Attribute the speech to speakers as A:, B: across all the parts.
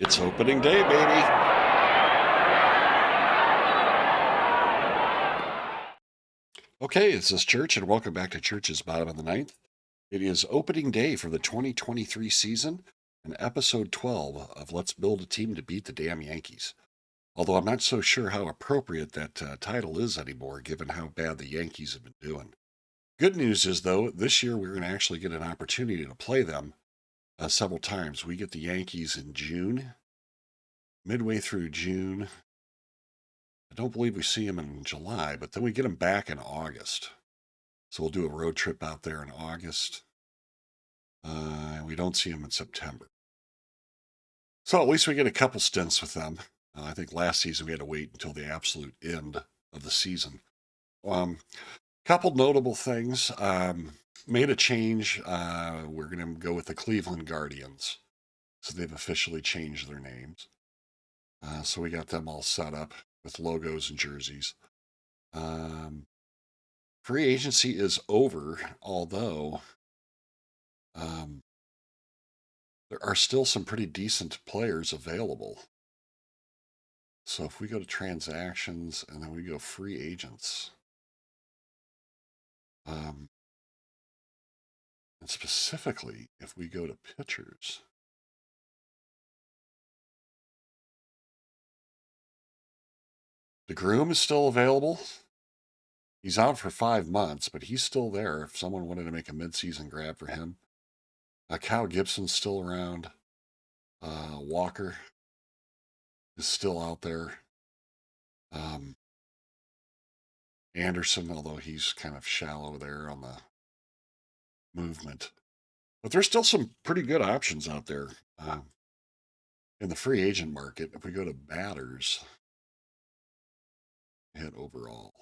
A: It's opening day, baby. Okay, this is Church, and welcome back to Church's Bottom of the Ninth. It is opening day for the 2023 season, and episode 12 of Let's Build a Team to Beat the Damn Yankees. Although I'm not so sure how appropriate that title is anymore, given how bad the Yankees have been doing. Good news is, though, this year we're going to actually get an opportunity to play them several times. We get the Yankees in June, midway through June. I don't believe we see them in July, but then we get them back in August. So we'll do a road trip out there in August. And we don't see them in September. So at least we get a couple stints with them. I think last season we had to wait until the absolute end of the season. Couple notable things. Made a change. We're going to go with the Cleveland Guardians. So they've officially changed their names. So we got them all set up with logos and jerseys. Free agency is over, although there are still some pretty decent players available. So if we go to transactions and then we go free agents, and specifically if we go to pitchers, DeGrom is still available. He's out for 5 months, but he's still there if someone wanted to make a midseason grab for him. Cal Gibson's still around. Walker is still out there. Anderson, although he's kind of shallow there on the movement. But there's still some pretty good options out there in the free agent market. If we go to batters, hit overall.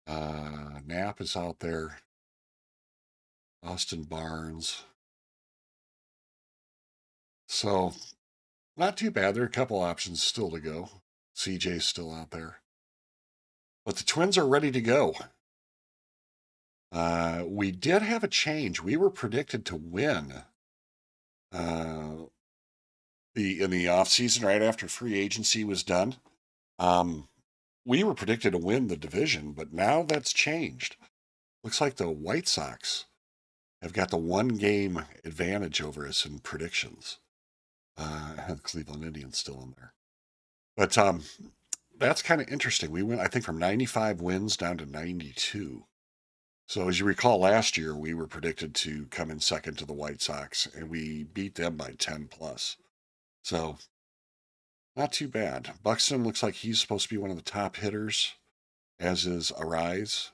A: Knapp is out there. Austin Barnes. So, not too bad. There are a couple options still to go. CJ's still out there. But the Twins are ready to go. We did have a change. We were predicted to win in the offseason right after free agency was done. We were predicted to win the division, but now that's changed. Looks like the White Sox have got the 1-game advantage over us in predictions. I have the Cleveland Indians still in there. But that's kind of interesting. We went, I think, from 95 wins down to 92. So as you recall, last year we were predicted to come in second to the White Sox, and we beat them by 10 plus. So not too bad. Buxton looks like he's supposed to be one of the top hitters, as is Arise.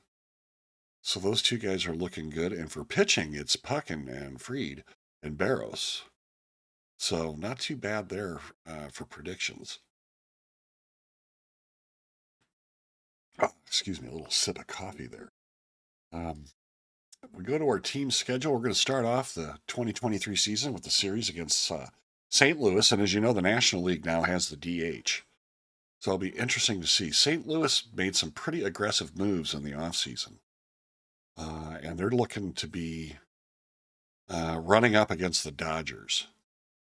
A: So those two guys are looking good. And for pitching, it's Puckin and Fried and Barros. So not too bad there for predictions. Oh, excuse me, a little sip of coffee there. We go to our team schedule. We're going to start off the 2023 season with the series against St. Louis. And as you know, the National League now has the DH. So it'll be interesting to see. St. Louis made some pretty aggressive moves in the offseason. And they're looking to be running up against the Dodgers.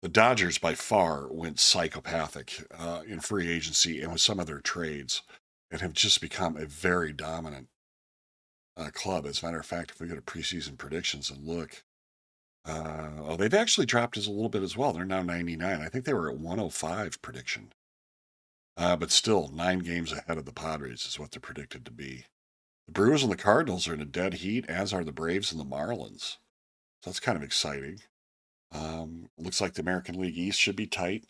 A: The Dodgers, by far, went psychopathic in free agency and with some of their trades and have just become a very dominant club. As a matter of fact, if we go to preseason predictions and look, they've actually dropped us a little bit as well. They're now 99. I think they were at 105 prediction. But still, 9 games ahead of the Padres is what they're predicted to be. The Brewers and the Cardinals are in a dead heat, as are the Braves and the Marlins. So that's kind of exciting. Looks like the American League East should be tight.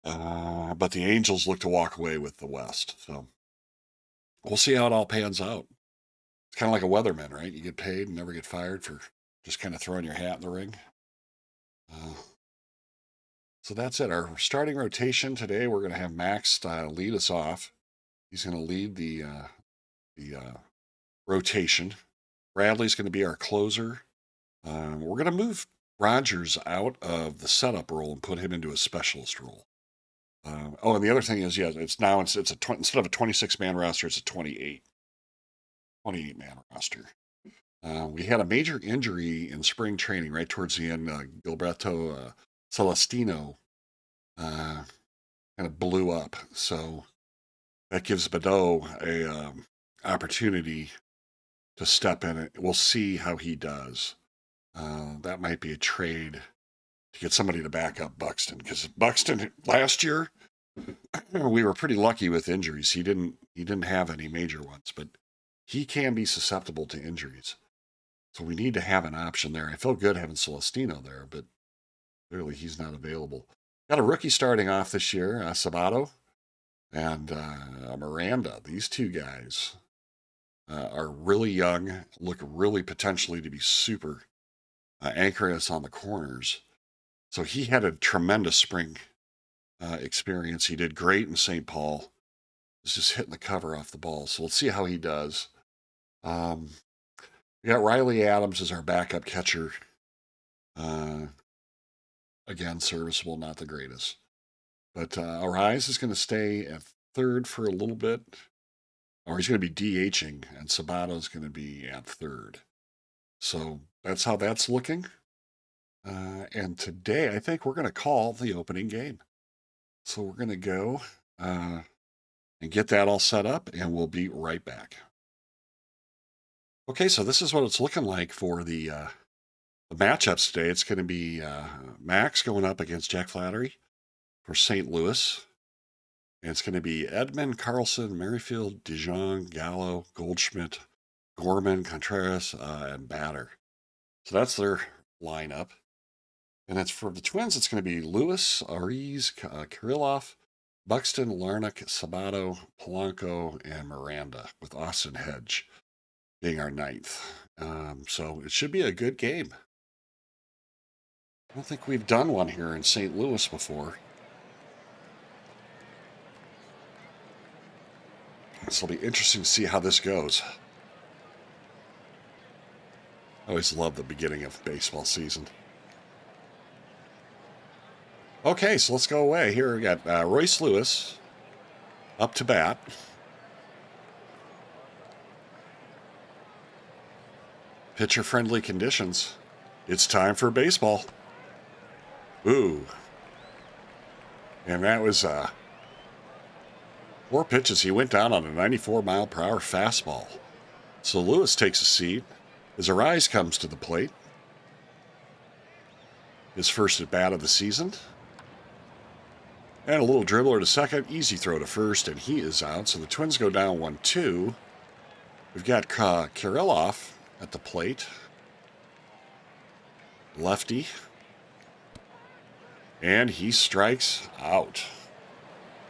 A: But the Angels look to walk away with the West. So we'll see how it all pans out. It's kind of like a weatherman, right? You get paid and never get fired for just kind of throwing your hat in the ring. So that's it. Our starting rotation today, we're going to have Max lead us off. He's going to lead the rotation. Bradley's going to be our closer. We're going to move Rogers out of the setup role and put him into a specialist role. And the other thing is, it's now instead of a 26-man roster, it's a 28-man roster. We had a major injury in spring training right towards the end. Gilberto Celestino kind of blew up. So that gives Badeau a opportunity to step in it. We'll see how he does. That might be a trade to get somebody to back up Buxton, because Buxton last year we were pretty lucky with injuries. He didn't have any major ones, but he can be susceptible to injuries. So we need to have an option there. I felt good having Celestino there, but clearly he's not available. Got a rookie starting off this year, Sabato and Miranda. These two guys are really young, look really potentially to be super anchoring us on the corners. So he had a tremendous spring experience. He did great in St. Paul. He's just hitting the cover off the ball. So let's see how he does. We got Riley Adams as our backup catcher. Again, serviceable, not the greatest. But Arise is going to stay at third for a little bit. Or he's going to be DHing, and Sabato is going to be at third. So that's how that's looking. And today, I think we're going to call the opening game. So we're going to go and get that all set up, and we'll be right back. Okay, so this is what it's looking like for the matchups today. It's going to be Max going up against Jack Flattery for St. Louis. And it's going to be Edmund, Carlson, Merrifield, DeJong, Gallo, Goldschmidt, Gorman, Contreras, and Batter. So that's their lineup. And that's for the Twins, it's going to be Lewis, Ariz, Kirillov, Buxton, Larnach, Sabato, Polanco, and Miranda, with Austin Hedge being our ninth. So it should be a good game. I don't think we've done one here in St. Louis before. So it'll be interesting to see how this goes. I always love the beginning of baseball season. Okay, so let's go away. Here we got Royce Lewis up to bat. Pitcher-friendly conditions. It's time for baseball. Ooh. And that was 4 pitches. He went down on a 94-mile-per-hour fastball. So Lewis takes a seat as Arise comes to the plate. His first at-bat of the season. And a little dribbler to second. Easy throw to first, and he is out. So the Twins go down 1-2. We've got Kirillov at the plate. Lefty. And he strikes out.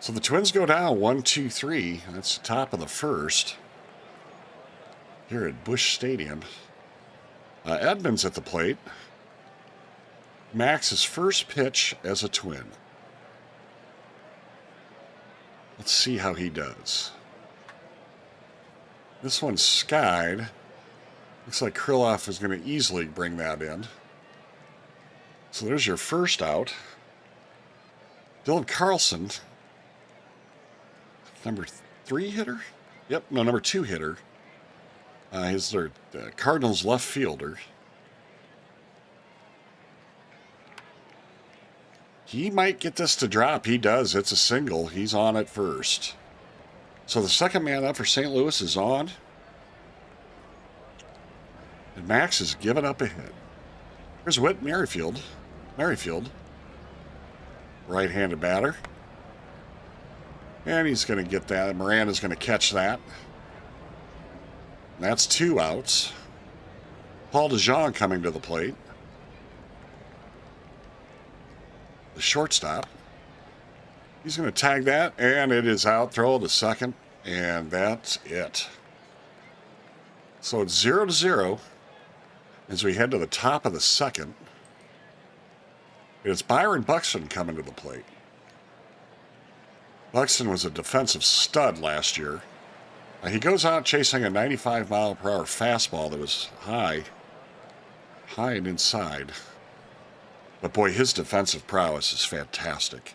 A: So the Twins go down 1-2-3. That's the top of the first here at Busch Stadium. Edmonds at the plate. Max's first pitch as a Twin. Let's see how he does. This one's skied. Looks like Kirillov is going to easily bring that in. So there's your first out. Dylan Carlson, number 3 hitter? Yep, no, number 2 hitter. He's their Cardinals left fielder. He might get this to drop. He does. It's a single. He's on at first. So the second man up for St. Louis is on. And Max has given up a hit. Here's Whit Merrifield. Right-handed batter. And he's going to get that. Miranda's going to catch that. And that's 2 outs. Paul DeJong coming to the plate. The shortstop. He's going to tag that, and it is out. Throw to second, and that's it. So it's 0-0 as we head to the top of the second. It's Byron Buxton coming to the plate. Buxton was a defensive stud last year. He goes out chasing a 95-mile-per-hour fastball that was high and inside. But boy, his defensive prowess is fantastic.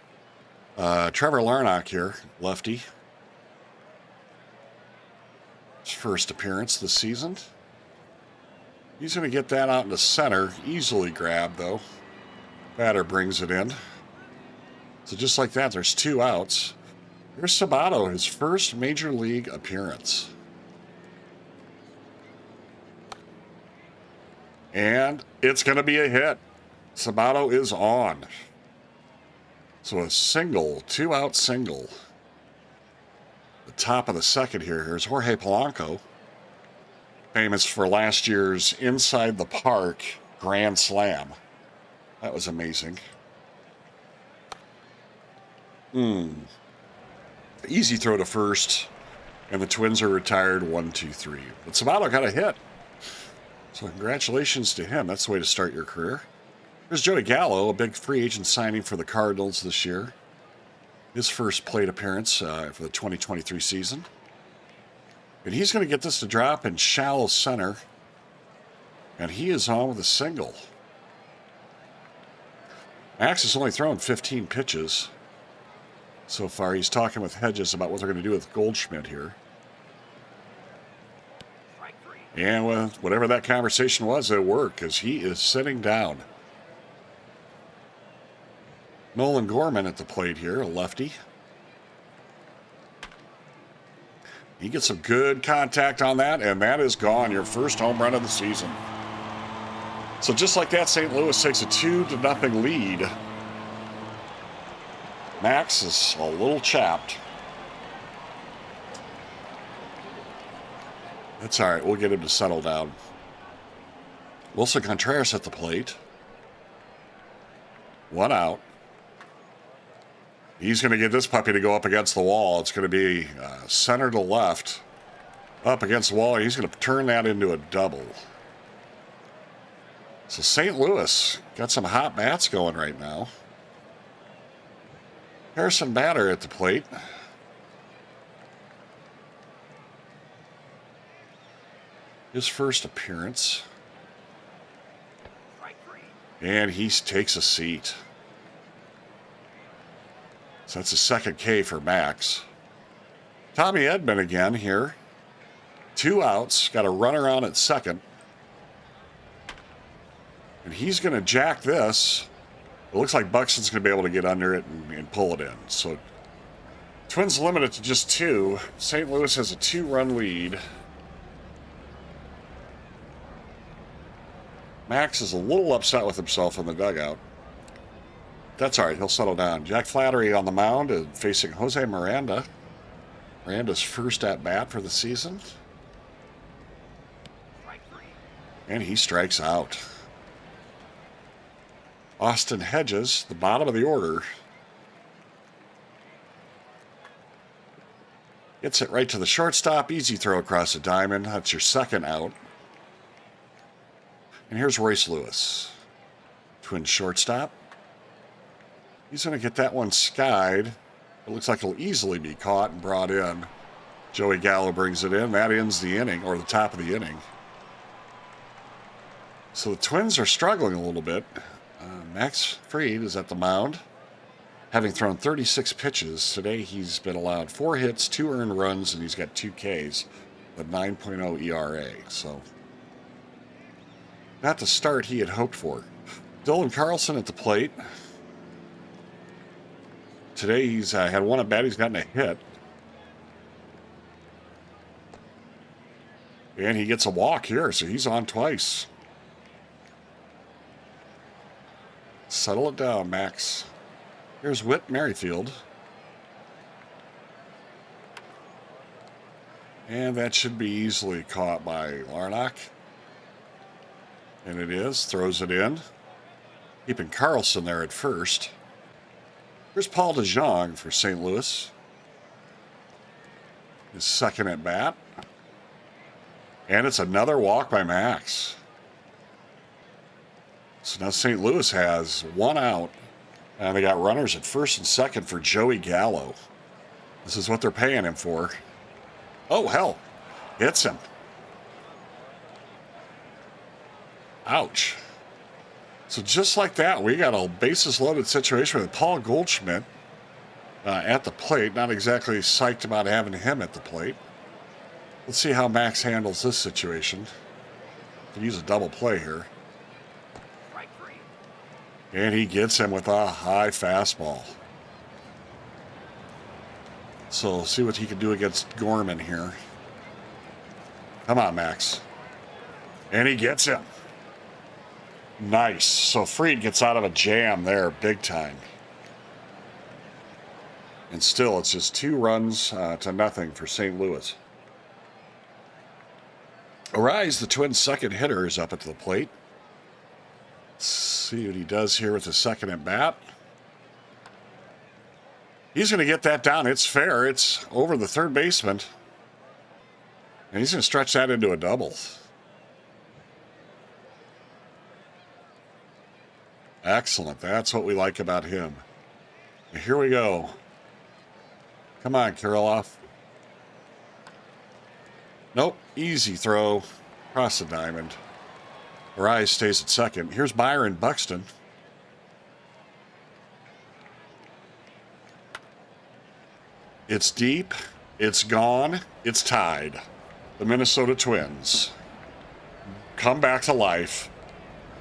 A: Trevor Larnach here, lefty. His first appearance this season. He's going to get that out into center. Easily grabbed, though. Batter brings it in. So just like that, there's 2 outs. Here's Sabato, his first major league appearance. And it's going to be a hit. Sabato is on. So a single, 2-out single. The top of the second here. Here's Jorge Polanco, famous for last year's Inside the Park Grand Slam. That was amazing. Easy throw to first, and the Twins are retired 1-2-3. But Sabato got a hit. So congratulations to him. That's the way to start your career. There's Joey Gallo, a big free agent signing for the Cardinals this year. His first plate appearance for the 2023 season. And he's going to get this to drop in shallow center. And he is on with a single. Max has only thrown 15 pitches so far. He's talking with Hedges about what they're going to do with Goldschmidt here. And with whatever that conversation was, it worked because he is sitting down. Nolan Gorman at the plate here, a lefty. He gets some good contact on that, and that is gone. Your first home run of the season. So just like that, St. Louis takes a 2-0 lead. Max is a little chapped. That's all right. We'll get him to settle down. Wilson Contreras at the plate. 1 out. He's going to get this puppy to go up against the wall. It's going to be center to left. Up against the wall. He's going to turn that into a double. So St. Louis got some hot bats going right now. Harrison Bader at the plate. His first appearance. And he takes a seat. So that's a second K for Max. Tommy Edman again here. 2 outs. Got a runner on at second. And he's going to jack this. It looks like Buxton's going to be able to get under it and pull it in. So Twins limit it to just 2. St. Louis has a 2-run lead. Max is a little upset with himself in the dugout. That's all right. He'll settle down. Jack Flattery on the mound facing Jose Miranda. Miranda's first at-bat for the season. And he strikes out. Austin Hedges, the bottom of the order. Gets it right to the shortstop. Easy throw across the diamond. That's your second out. And here's Royce Lewis. Twin shortstop. He's going to get that one skied. It looks like it'll easily be caught and brought in. Joey Gallo brings it in. That ends the inning, or the top of the inning. So the Twins are struggling a little bit. Max Fried is at the mound. Having thrown 36 pitches, today he's been allowed 4 hits, 2 earned runs, and he's got 2 Ks, a 9.0 ERA. So not the start he had hoped for. Dylan Carlson at the plate. Today he's had 1 at bat. He's gotten a hit. And he gets a walk here, so he's on twice. Settle it down, Max. Here's Whit Merrifield. And that should be easily caught by Larnach. And it is. Throws it in. Keeping Carlson there at first. Here's Paul DeJong for St. Louis. His second at bat. And it's another walk by Max. So now St. Louis has 1 out. And they got runners at first and second for Joey Gallo. This is what they're paying him for. Oh, hell. Hits him. Ouch. So just like that, we got a bases-loaded situation with Paul Goldschmidt at the plate. Not exactly psyched about having him at the plate. Let's see how Max handles this situation. Could use a double play here. And he gets him with a high fastball. So see what he can do against Gorman here. Come on, Max. And he gets him. Nice. So Fried gets out of a jam there big time. And still, it's just 2 runs to nothing for St. Louis. Arise, the Twins' second hitter, is up at the plate. Let's see what he does here with the second at bat. He's going to get that down. It's fair. It's over the third baseman. And he's going to stretch that into a double. Excellent. That's what we like about him. Here we go. Come on, Kirilloff. Nope. Easy throw. Across the diamond. Arise stays at second. Here's Byron Buxton. It's deep. It's gone. It's tied. The Minnesota Twins come back to life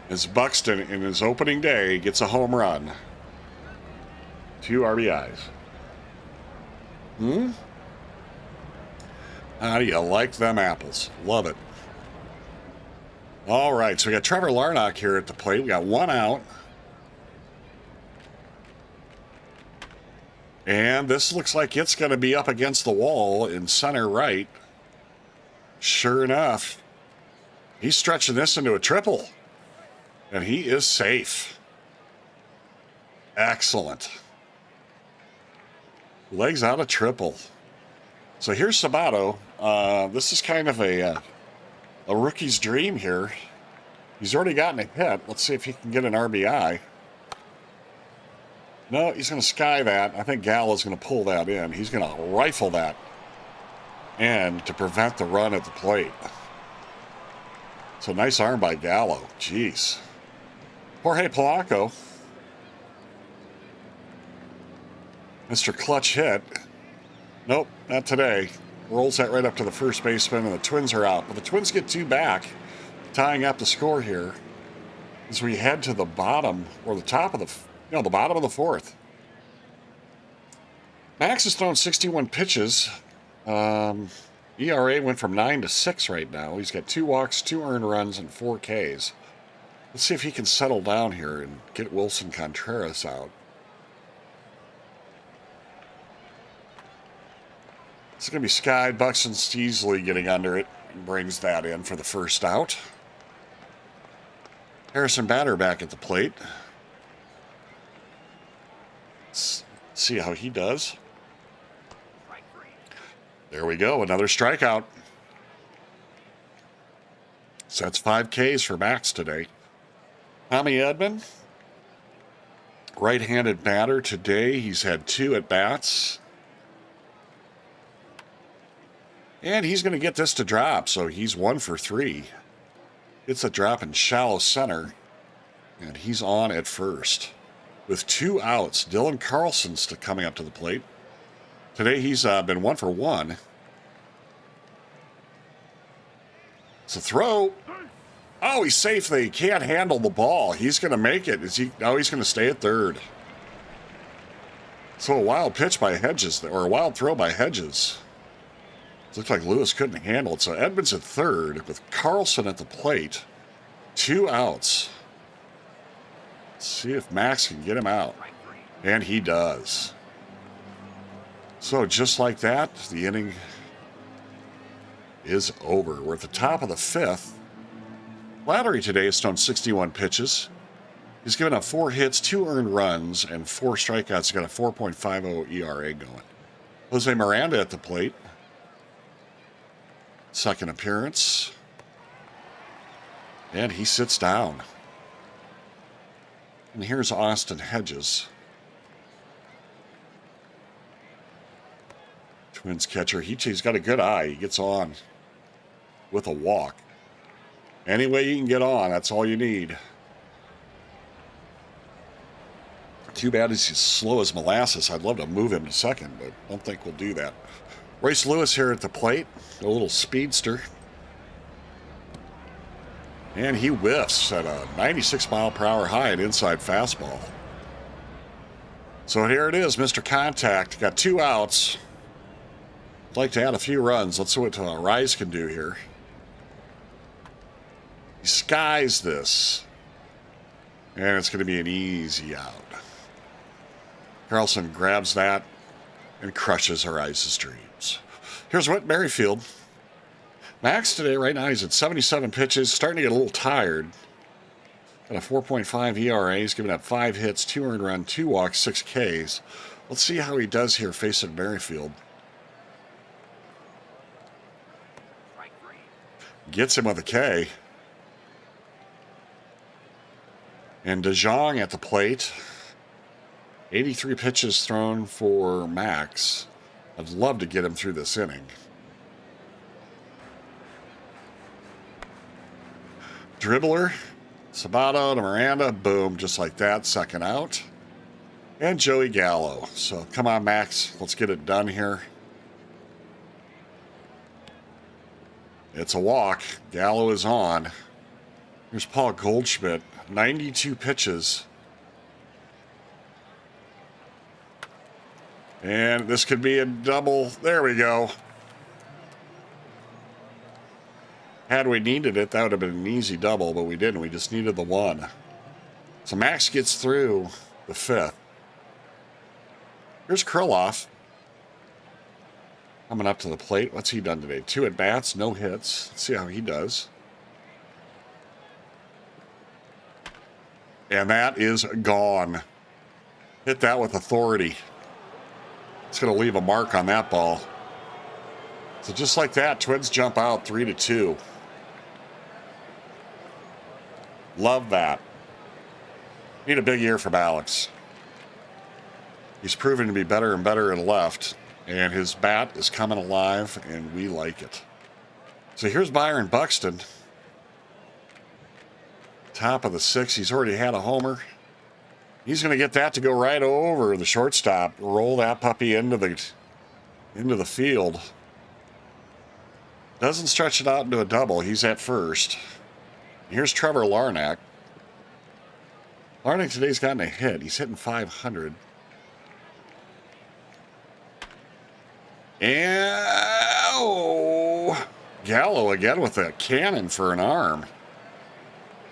A: as Buxton, in his opening day, gets a home run. 2 RBIs. How do you like them apples? Love it. All right, so we got Trevor Larnach here at the plate. We got 1 out. And this looks like it's going to be up against the wall in center right. Sure enough, he's stretching this into a triple. And he is safe. Excellent. Legs out a triple. So here's Sabato. This is kind of a rookie's dream here. He's already gotten a hit. Let's see if he can get an RBI. No, he's going to sky that. I think Gallo's going to pull that in. He's going to rifle that in to prevent the run at the plate. So nice arm by Gallo. Jeez. Jorge Polanco. Mr. Clutch hit. Nope, not today. Rolls that right up to the first baseman, and the Twins are out. But the Twins get 2 back, tying up the score here as we head to the bottom, or the top of the bottom of the 4th. Max has thrown 61 pitches. ERA went from 9 to 6 right now. He's got 2 walks, 2 earned runs, and 4 Ks. Let's see if he can settle down here and get Wilson Contreras out. It's going to be skied. Buxton's easily getting under it and brings that in for the first out. Harrison Bader back at the plate. Let's see how he does. There we go. Another strikeout. So that's 5 Ks for Max today. Tommy Edman, right-handed batter today. He's had 2 at-bats. And he's going to get this to drop, so he's 1 for 3. It's a drop in shallow center, and he's on at first. With 2 outs, Dylan Carlson's coming up to the plate. Today he's been 1 for 1. It's a throw. Oh, he's safe. They can't handle the ball. He's going to make it. No, he's going to stay at third. So a wild pitch by Hedges, or a wild throw by Hedges. It looked like Lewis couldn't handle it. So Edmonds at third with Carlson at the plate. 2 outs. Let's see if Max can get him out. And he does. So just like that, the inning is over. We're at the top of the 5th. Flattery today has thrown 61 pitches. He's given up 4 hits, 2 earned runs, and 4 strikeouts. He's got a 4.50 ERA going. Jose Miranda at the plate. Second appearance. And he sits down. And here's Austin Hedges. Twins catcher. He's got a good eye. He gets on with a walk. Any way you can get on, that's all you need. Too bad he's as slow as molasses. I'd love to move him to second, but I don't think we'll do that. Royce Lewis here at the plate. A little speedster. And he whiffs at a 96-mile-per-hour high and inside fastball. So here it is, Mr. Contact. Got 2 outs. I'd like to add a few runs. Let's see what Rise can do here. He skies this. And it's going to be an easy out. Carlson grabs that and crushes Arise's dreams. Here's Whit Merrifield. Max today, right now, he's at 77 pitches, starting to get a little tired. Got a 4.5 ERA. He's given up 5 hits, 2 earned runs, 2 walks, 6 Ks. Let's see how he does here facing Merrifield. Gets him with a K. And DeJong at the plate. 83 pitches thrown for Max. I'd love to get him through this inning. Dribbler. Sabato to Miranda. Boom. Just like that. Second out. And Joey Gallo. So come on, Max. Let's get it done here. It's a walk. Gallo is on. Here's Paul Goldschmidt. 92 pitches. And this could be a double. There we go. Had we needed it, that would have been an easy double, but we didn't. We just needed the 1. So Max gets through the 5th. Here's Krylov. Coming up to the plate. What's he done today? 2 at-bats, no hits. Let's see how he does. And that is gone. Hit that with authority. It's going to leave a mark on that ball. So just like that, Twins jump out 3-2. Love that. Need a big year from Alex. He's proven to be better and better in left, and his bat is coming alive, and we like it. So here's Byron Buxton. Top of the 6th. He's already had a homer. He's going to get that to go right over the shortstop. Roll that puppy into the field. Doesn't stretch it out into a double. He's at first. Here's Trevor Larnach. Larnach today's gotten a hit. He's hitting 500. And Gallo again with a cannon for an arm.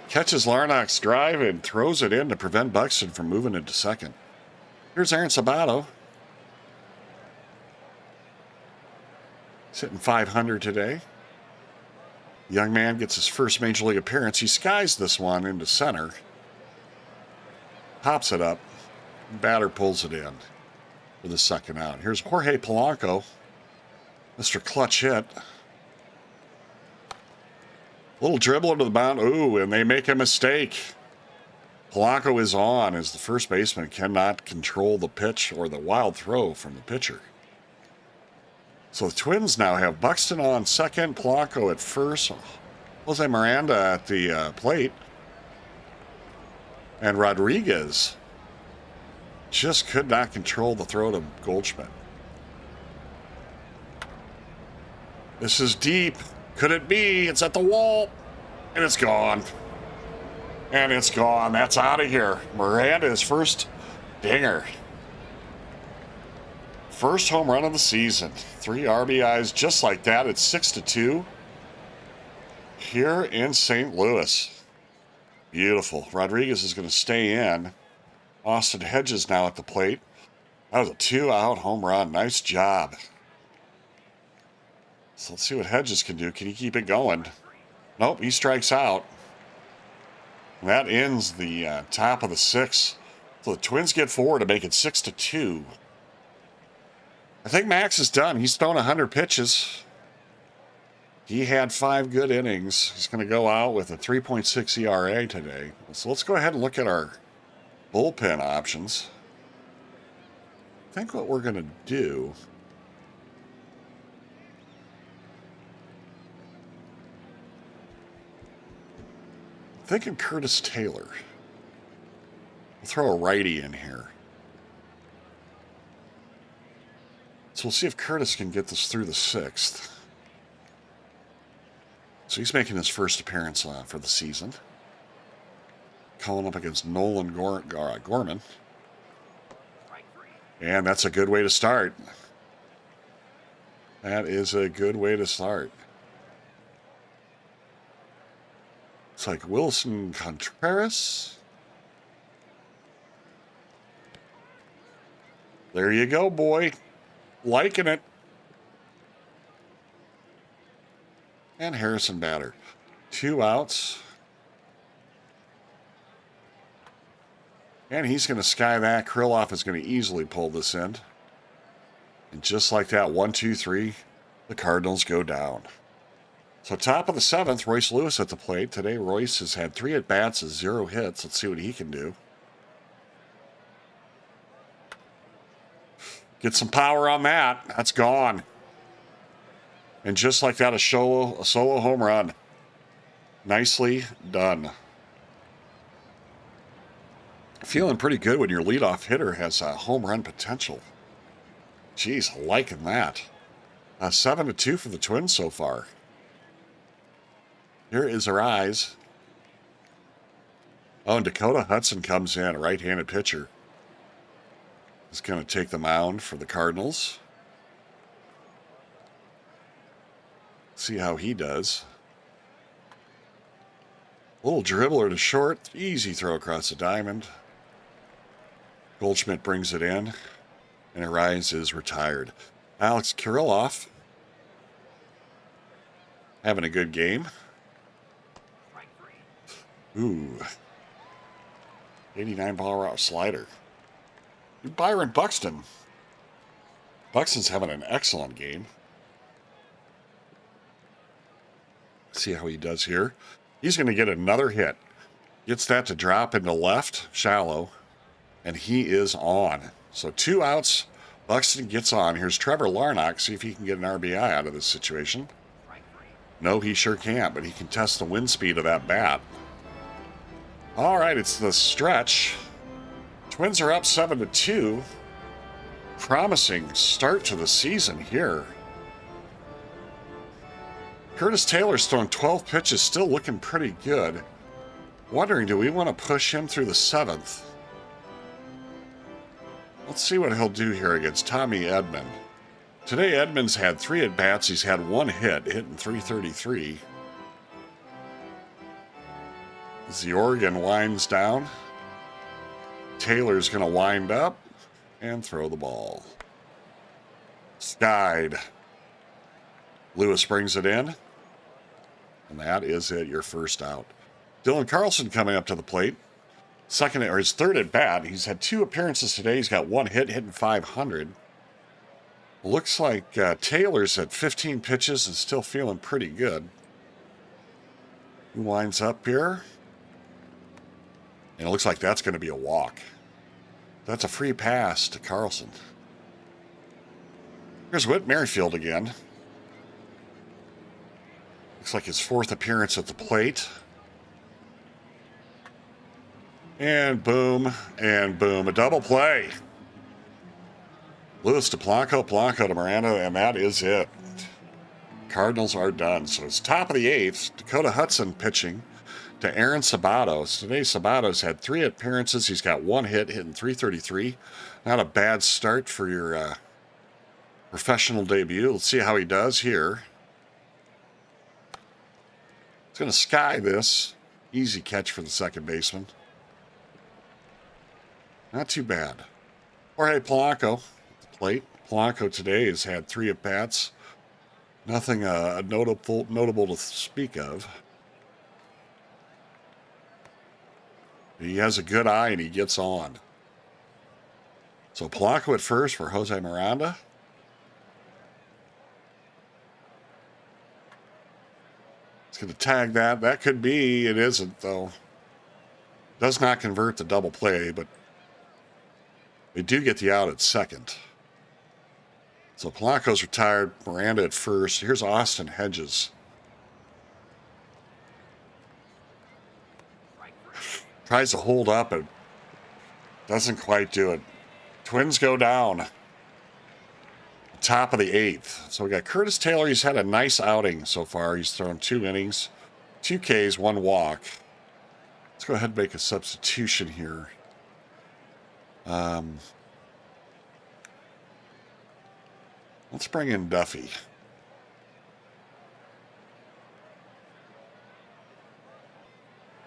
A: Catches Larnach's drive and throws it in to prevent Buxton from moving into second. Here's Aaron Sabato. He's hitting 500 today. Young man gets his first major league appearance. He skies this one into center. Pops it up. Batter pulls it in for the second out. Here's Jorge Polanco. Mr. Clutch hit. Little dribble into the mound. Ooh, and they make a mistake. Polanco is on as the first baseman cannot control the pitch or the wild throw from the pitcher. So the Twins now have Buxton on second, Polanco at first, Jose Miranda at the plate, and Rodriguez just could not control the throw to Goldschmidt. This is deep. Could it be? It's at the wall. And it's gone. And it's gone. That's out of here. Miranda's first dinger. First home run of the season. 3 RBIs just like that. It's 6-2 here in St. Louis. Beautiful. Rodriguez is going to stay in. Austin Hedges now at the plate. That was a 2-out home run. Nice job. So let's see what Hedges can do. Can he keep it going? Nope, he strikes out. And that ends the top of the 6th. So the Twins get forward to make it 6-2. I think Max is done. He's thrown 100 pitches. He had 5 good innings. He's going to go out with a 3.6 ERA today. So let's go ahead and look at our bullpen options. I think what we're going to do... thinking Curtis Taylor. We'll throw a righty in here. So we'll see if Curtis can get this through the 6th. So So he's making his first appearance for the season. Calling up against Nolan Gorman. And that's a good way to start. That is a good way to start. It's like Wilson Contreras. There you go, boy. Liking it. And Harrison batter. 2 outs. And he's going to sky that. Krylov is going to easily pull this in. And just like that, 1, 2, 3, the Cardinals go down. So top of the 7th, Royce Lewis at the plate. Today, Royce has had 3 at-bats and 0 hits. Let's see what he can do. Get some power on that. That's gone. And just like that, a solo home run. Nicely done. Feeling pretty good when your leadoff hitter has home run potential. Jeez, liking that. 7-2 for the Twins so far. Here is our eyes. Oh, and Dakota Hudson comes in, a right-handed pitcher. He's going to take the mound for the Cardinals. See how he does. Little dribbler to short. Easy throw across the diamond. Goldschmidt brings it in. And Arise is retired. Alex Kirilloff having a good game. Ooh. 89-mile-per-hour slider. Byron Buxton. Buxton's having an excellent game. See how he does here. He's going to get another hit. Gets that to drop into left, shallow. And he is on. So 2 outs. Buxton gets on. Here's Trevor Larnach. See if he can get an RBI out of this situation. No, he sure can't, but he can test the wind speed of that bat. All right, it's the stretch. Twins are up 7-2. Promising start to the season here. Curtis Taylor's thrown 12 pitches, still looking pretty good. Wondering, do we want to push him through the 7th? Let's see what he'll do here against Tommy Edman. Today, Edman's had 3 at-bats. He's had 1 hit, hitting .333. As the Oregon winds down, Taylor's going to wind up and throw the ball. Skied. Lewis brings it in. And that is it, your first out. Dylan Carlson coming up to the plate. Second, or his third at bat. He's had 2 appearances today. He's got 1 hit, hitting .500. Looks like Taylor's at 15 pitches and still feeling pretty good. He winds up here. And it looks like that's going to be a walk. That's a free pass to Carlson. Here's Whit Merrifield again. Looks like his 4th appearance at the plate. And boom, a double play. Lewis to Polanco, Polanco to Miranda, and that is it. Cardinals are done. So it's top of the 8th. Dakota Hudson pitching to Aaron Sabato. Today, Sabato's had 3 appearances. He's got 1 hit, hitting .333. Not a bad start for your professional debut. Let's see how he does here. He's going to sky this. Easy catch for the second baseman. Not too bad. Jorge Polanco at the plate. Polanco today has had 3 at-bats. Nothing notable to speak of. He has a good eye and he gets on. So Polanco at first for Jose Miranda. He's going to tag that. That could be. It isn't, though. Does not convert the double play, but they do get the out at second. So Polanco's retired. Miranda at first. Here's Austin Hedges. Tries to hold up and doesn't quite do it. Twins go down. top of the 8th. So we got Curtis Taylor. He's had a nice outing so far. He's thrown 2 innings, 2 Ks, 1 walk. Let's go ahead and make a substitution here. Let's bring in Duffy.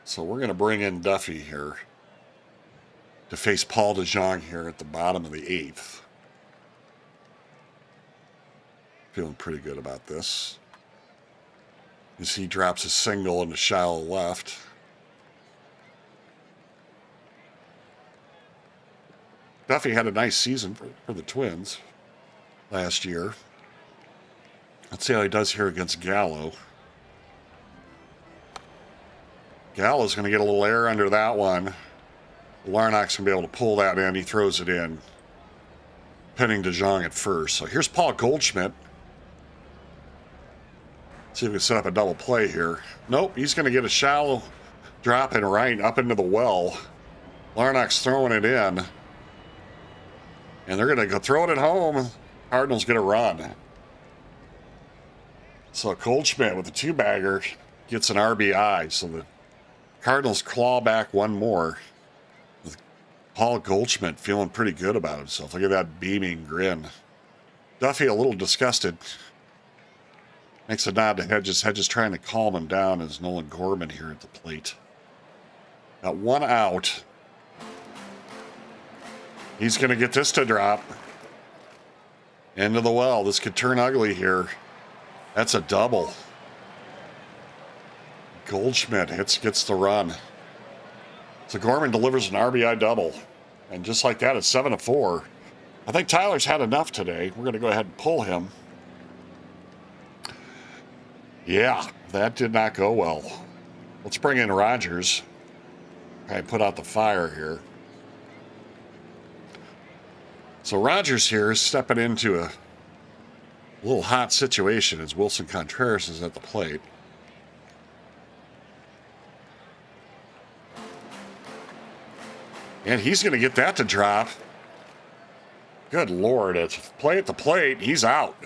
A: So we're going to bring in Duffy here to face Paul DeJong here at the bottom of the 8th. Feeling pretty good about this. As he drops a single into shallow left. Duffy had a nice season for the Twins last year. Let's see how he does here against Gallo. Gallo's going to get a little air under that one. Larnach's going to be able to pull that in. He throws it in, pinning DeJong at first. So here's Paul Goldschmidt. See if we can set up a double play here. Nope, he's going to get a shallow drop in right up into the well. Larnach's throwing it in. And they're going to go throw it at home. Cardinals get a run. So Goldschmidt with the 2-bagger gets an RBI. So the Cardinals claw back one more. With Paul Goldschmidt feeling pretty good about himself. Look at that beaming grin. Duffy a little disgusted. Makes a nod to Hedges. Hedges trying to calm him down as Nolan Gorman here at the plate. Got 1 out. He's going to get this to drop. Into the well. This could turn ugly here. That's a double. Goldschmidt gets the run. So Gorman delivers an RBI double. And just like that, it's 7-4. I think Tyler's had enough today. We're going to go ahead and pull him. Yeah, that did not go well. Let's bring in Rogers. I put out the fire here. So Rogers here is stepping into a little hot situation as Wilson Contreras is at the plate. And he's going to get that to drop. Good Lord, it's play at the plate. He's out.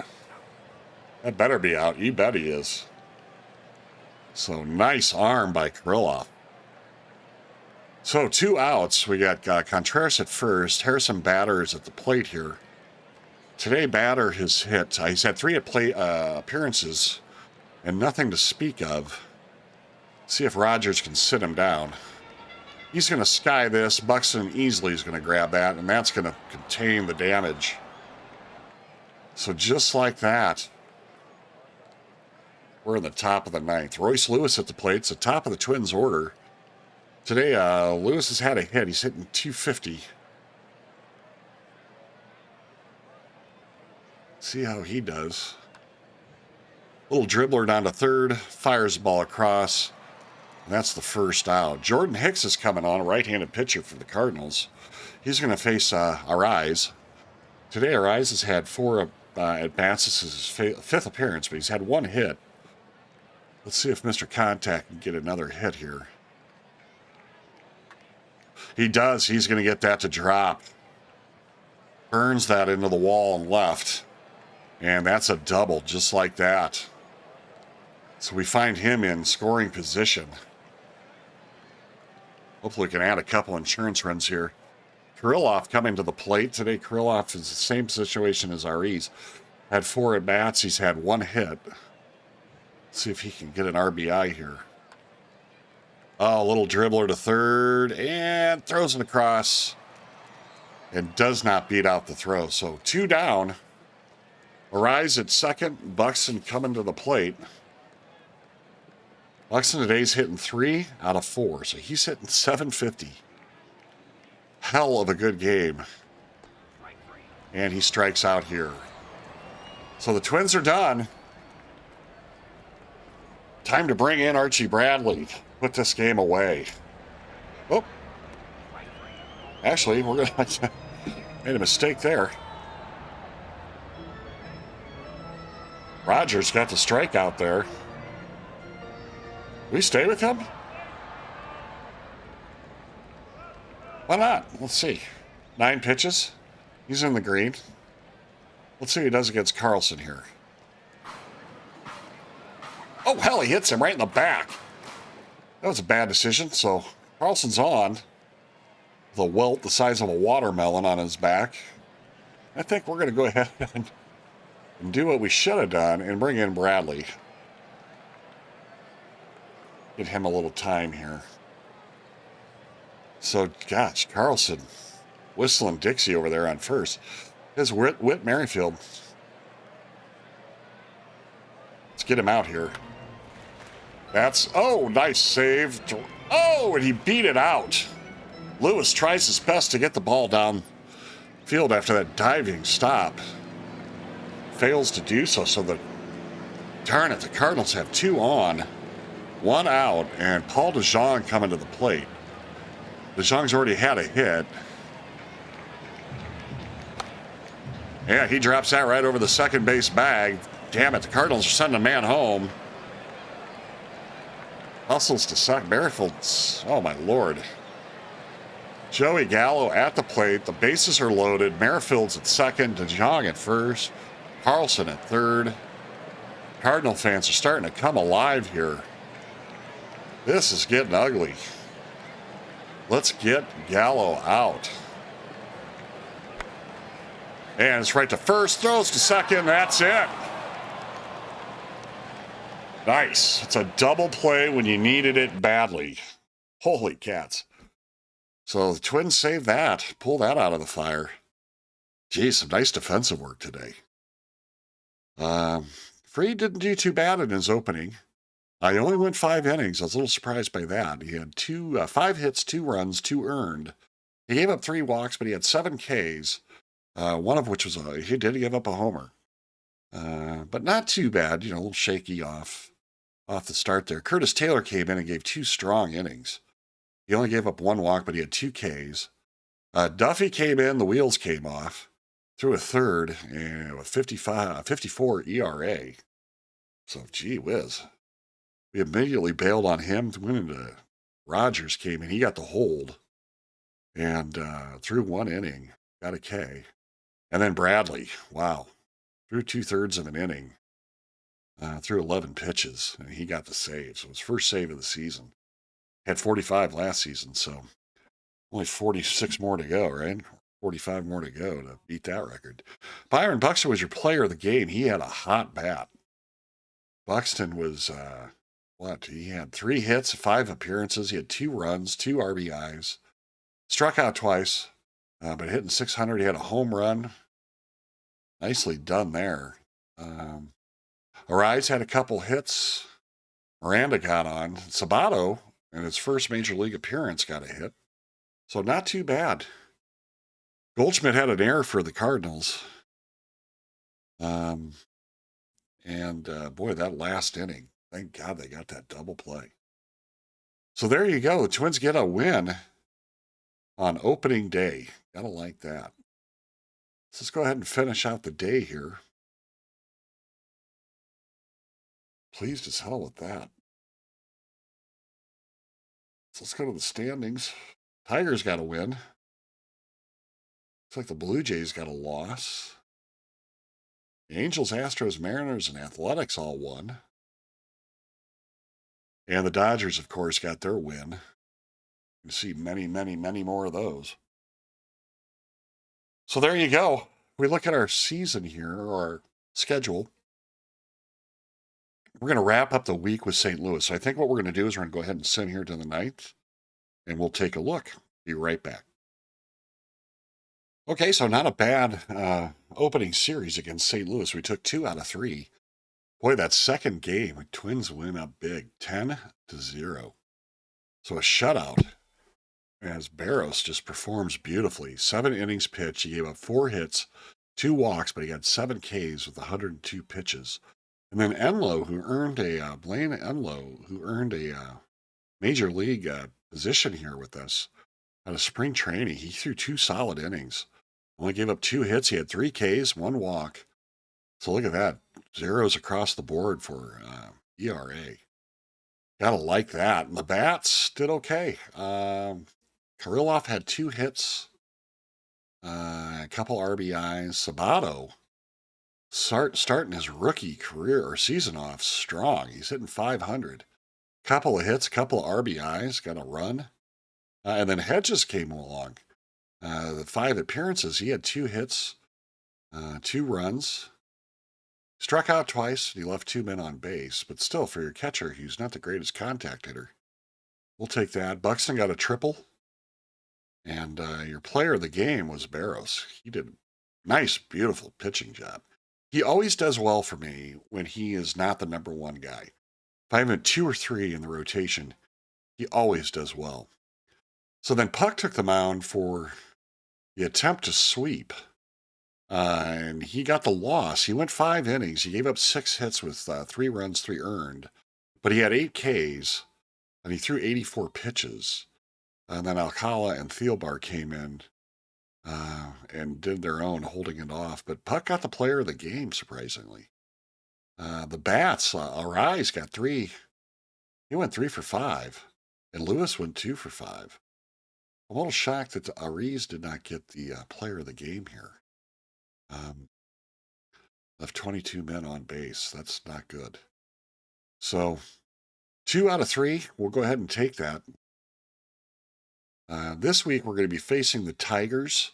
A: That better be out. You bet he is. So nice arm by Kirilloff. So 2 outs. We got Contreras at first. Harrison Bader is at the plate here. Today, Bader has hit. He's had 3 at plate appearances and nothing to speak of. See if Rogers can sit him down. He's going to sky this. Buxton easily is going to grab that, and that's going to contain the damage. So just like that, we're in the top of the 9th. Royce Lewis at the plate. It's the top of the Twins order. Today, Lewis has had a hit. He's hitting .250. See how he does. Little dribbler down to third. Fires the ball across. And that's the first out. Jordan Hicks is coming on, a right-handed pitcher for the Cardinals. He's going to face Arise. Today, Arise has had 4 at-bats. This is his 5th appearance, but he's had 1 hit. Let's see if Mr. Contact can get another hit here. He does. He's going to get that to drop. Burns that into the wall and left. And that's a double, just like that. So we find him in scoring position. Hopefully we can add a couple insurance runs here. Kirilloff coming to the plate. Today, Kirilloff is the same situation as Ariz. Had 4 at-bats. He's had 1 hit. Let's see if he can get an RBI here. Oh, a little dribbler to third. And throws it across. And does not beat out the throw. So 2 down. Arise at second. Buxton coming to the plate. Buxton today's hitting 3 out of 4. So he's hitting .750. Hell of a good game. And he strikes out here. So the Twins are done. Time to bring in Archie Bradley. Put this game away. Oh. Actually, we're going to... Made a mistake there. Rogers got the strikeout there. We stay with him? Why not? Let's see. 9 pitches. He's in the green. Let's see what he does against Carlson here. Oh, hell, he hits him right in the back. That was a bad decision. So Carlson's on with a welt the size of a watermelon on his back. I think we're going to go ahead and do what we should have done and bring in Bradley. Give him a little time here. So, gosh, Carlson whistling Dixie over there on first. Here's Whit Merrifield. Let's get him out here. That's, oh, nice save. Oh, and he beat it out. Lewis tries his best to get the ball down field after that diving stop. Fails to do so, darn it, the Cardinals have 2 on, 1 out, and Paul DeJong coming to the plate. DeJong's already had a hit. Yeah, he drops that right over the second base bag. Damn it, the Cardinals are sending a man home. Hustles to second. Merrifield's, oh my lord. Joey Gallo at the plate. The bases are loaded. Merrifield's at second. DeJong at first. Carlson at third. Cardinal fans are starting to come alive here. This is getting ugly. Let's get Gallo out. And it's right to first. Throws to second. That's it. Nice. It's a double play when you needed it badly. Holy cats. So the Twins saved that. Pull that out of the fire. Geez, some nice defensive work today. Freed didn't do too bad in his opening. He only went 5 innings. I was a little surprised by that. He had 5 hits, 2 runs, 2 earned. He gave up 3 walks, but he had 7 Ks, one of which was he did give up a homer. But not too bad, a little shaky off the start there. Curtis Taylor came in and gave 2 strong innings. He only gave up 1 walk, but he had 2 Ks. Duffy came in, the wheels came off, threw a third, and a 54 ERA. So, gee whiz. We immediately bailed on him. Went into Rogers came in. He got the hold and threw 1 inning, got a K. And then Bradley, wow, threw 2/3 of an inning, threw 11 pitches, and he got the save. So his first save of the season. Had 45 last season, so only 46 more to go, right? 45 more to go to beat that record. Byron Buxton was your player of the game. He had a hot bat. Buxton was, he had 3 hits, 5 appearances. He had 2 runs, 2 RBIs. Struck out twice, but hitting 600. He had a home run. Nicely done there. Arise had a couple hits. Miranda got on. Sabato, in his first major league appearance, got a hit. So not too bad. Goldschmidt had an error for the Cardinals. Boy, that last inning, thank God they got that double play. So there you go. The Twins get a win on opening day. Gotta like that. Let's go ahead and finish out the day here. Pleased as hell with that. So let's go to the standings. Tigers got a win. Looks like the Blue Jays got a loss. The Angels, Astros, Mariners, and Athletics all won. And the Dodgers, of course, got their win. You see many, many, many more of those. So there you go. We look at our season here, or our schedule. We're going to wrap up the week with St. Louis. So I think what we're going to do is we're going to go ahead and send here to the 9th, and we'll take a look. Be right back. Okay, so not a bad opening series against St. Louis. We took 2 out of 3. Boy, that second game, the Twins win up big, 10-0. So a shutout as Barros just performs beautifully. 7 innings pitched. He gave up 4 hits, 2 walks, but he got 7 Ks with 102 pitches. And then Enlow, who earned Blaine Enlow, who earned a major league position here with us out of spring training, he threw 2 solid innings. Only gave up 2 hits. He had 3 Ks, 1 walk. So look at that. Zeros across the board for ERA. Gotta like that. And the bats did okay. Kirilloff had 2 hits, a couple RBIs. Sabato starting his rookie career or season off strong. He's hitting 500. Couple of hits, couple of RBIs, got a run. And then Hedges came along. The 5 appearances, he had 2 hits, 2 runs, struck out twice, and he left 2 men on base. But still, for your catcher, he's not the greatest contact hitter. We'll take that. Buxton got a triple. And your player of the game was Barros. He did a nice, beautiful pitching job. He always does well for me when he is not the number 1 guy. If I have him 2 or 3 in the rotation, he always does well. So then Puck took the mound for the attempt to sweep. And he got the loss. He went 5 innings. He gave up 6 hits with 3 runs, 3 earned. But he had 8 Ks, and he threw 84 pitches. And then Alcala and Thielbar came in and did their own, holding it off. But Puck got the player of the game, surprisingly. The bats, Arise got 3. He went 3 for 5. And Lewis went 2 for 5. I'm a little shocked that Arise did not get the player of the game here. Left 22 men on base. That's not good. So 2 out of 3. We'll go ahead and take that. This week, we're going to be facing the Tigers,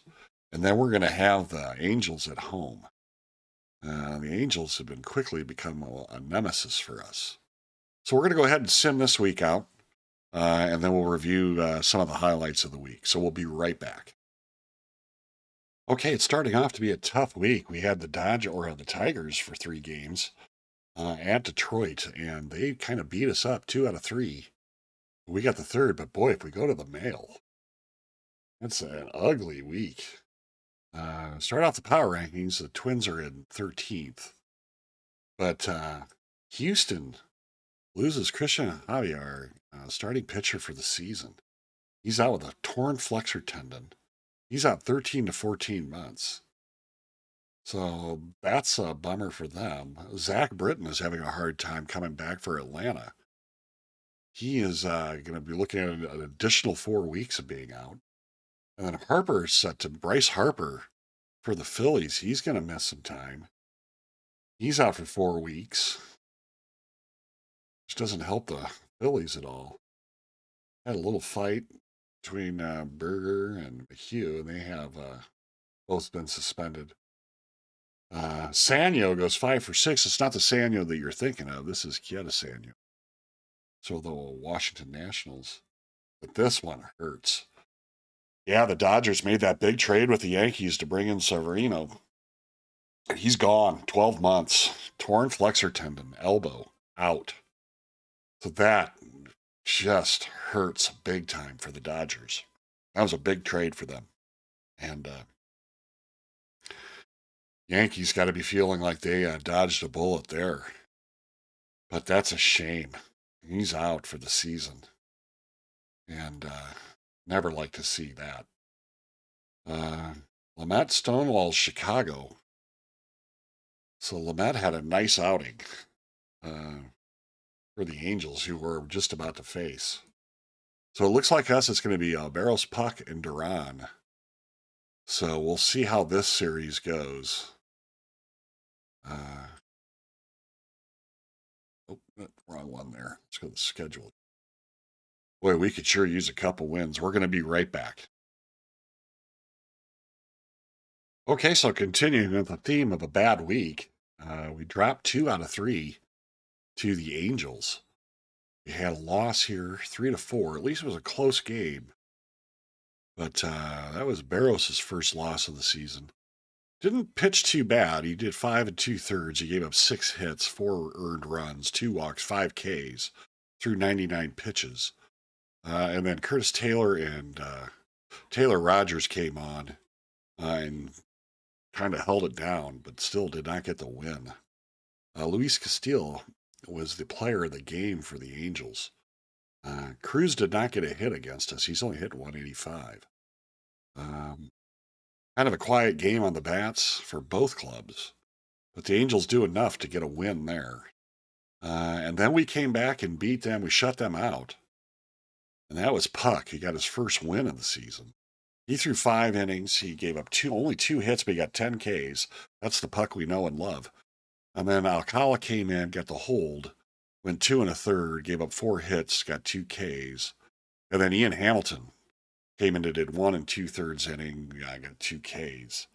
A: and then we're going to have the Angels at home. The Angels have been quickly become a nemesis for us. So we're going to go ahead and sim this week out, and then we'll review some of the highlights of the week. So we'll be right back. Okay, it's starting off to be a tough week. We had the Tigers for 3 games at Detroit, and they kind of beat us up 2 out of 3. We got the 3rd, but boy, if we go to the mail, it's an ugly week. Start off the power rankings, the Twins are in 13th. But Houston loses Christian Javier, starting pitcher for the season. He's out with a torn flexor tendon. He's out 13 to 14 months. So that's a bummer for them. Zach Britton is having a hard time coming back for Atlanta. He is going to be looking at an additional 4 weeks of being out. And then Harper's set to Bryce Harper for the Phillies. He's going to miss some time. He's out for 4 weeks. Which doesn't help the Phillies at all. Had a little fight between Berger and McHugh, and they have both been suspended. Sanyo goes 5 for 6. It's not the Sanyo that you're thinking of. This is Kieta Sanyo. So the Washington Nationals. But this one hurts. Yeah, the Dodgers made that big trade with the Yankees to bring in Severino. He's gone. 12 months. Torn flexor tendon. Elbow. Out. So that just hurts big time for the Dodgers. That was a big trade for them. And Yankees got to be feeling like they dodged a bullet there. But that's a shame. He's out for the season. And never like to see that. Lamet Stonewall's Chicago. So Lamet had a nice outing for the Angels, who were just about to face. So it looks like us, it's going to be Barros, Puck, and Duran. So we'll see how this series goes. Wrong one there. Let's go to the schedule. Boy, we could sure use a couple wins. We're going to be right back. Okay, so continuing with the theme of a bad week, we dropped 2 out of 3 to the Angels. We had a loss here, 3 to 4. At least it was a close game. But that was Barros' first loss of the season. Didn't pitch too bad. He did 5 2/3. He gave up 6 hits, 4 earned runs, 2 walks, 5 Ks, threw 99 pitches. And then Curtis Taylor and Taylor Rogers came on and kind of held it down, but still did not get the win. Luis Castillo was the player of the game for the Angels. Cruz did not get a hit against us. He's only hit 185. Kind of a quiet game on the bats for both clubs, but the Angels do enough to get a win there. And then we came back and beat them. We shut them out. And that was Puck. He got his first win of the season. He threw 5 innings. He gave up only 2 hits, but he got 10 Ks. That's the Puck we know and love. And then Alcala came in, got the hold, went 2 1/3, gave up 4 hits, got 2 Ks. And then Ian Hamilton came in and did 1 2/3 inning, got 2 Ks.